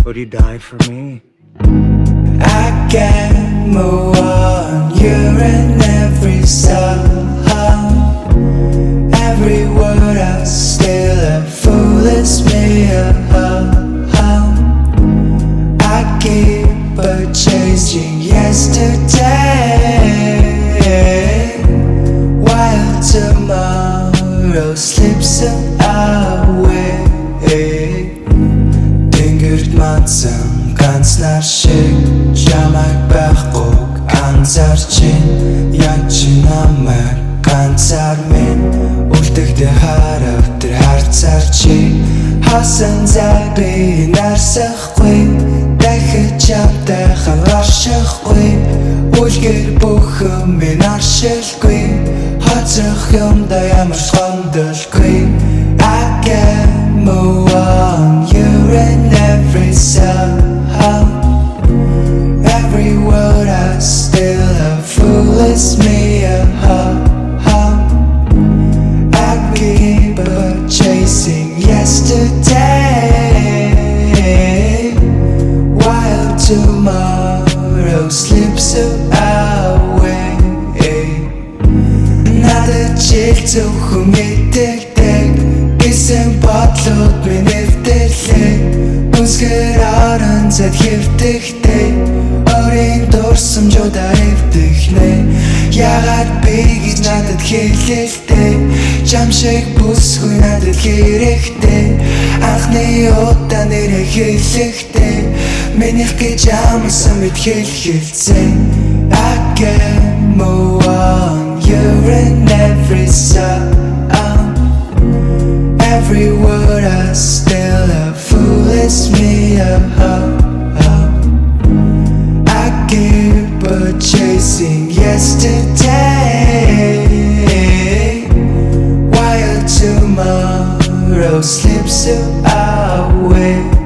Would you die for me? I can't move on. You're in every song. Every word I still a foolish me. I keep chasing yesterday while tomorrow slips away. Тэнгэрт мандсан ганцнаар шиг чамайг байхгүй анзаарч яг чи намайг ганцаар минь үлдэгдэ харав тэр харцаар чи хасан зай би нарсахгүй дахиж чамтай хангаашахгүй үлгэр бүхэн минь аршилгүй хацрах юмда ямар гомдолгүй. I can't move on. You're in every song. Every word I still a foolish me. I keep chasing yesterday while tomorrow slips away. Надад жил зөвхөн мэддэг гэсэн бодлууд минь нэвтэрлээ. Үсгэр орон зайд хэвтэхтэй өөрийн дурсамжуудаа эвдэхнэ. Ягаад би гэж надад хэлэлтэй чам шиг бүсгүй надад хэрэгтэй. Анхны удаа нэрээ хэлэхдээ минийх гэж амсан мэд хэлэлцээ. I can't move on. You're in every song. Every word I still a foolish me. I keep chasing yesterday while tomorrow slips away.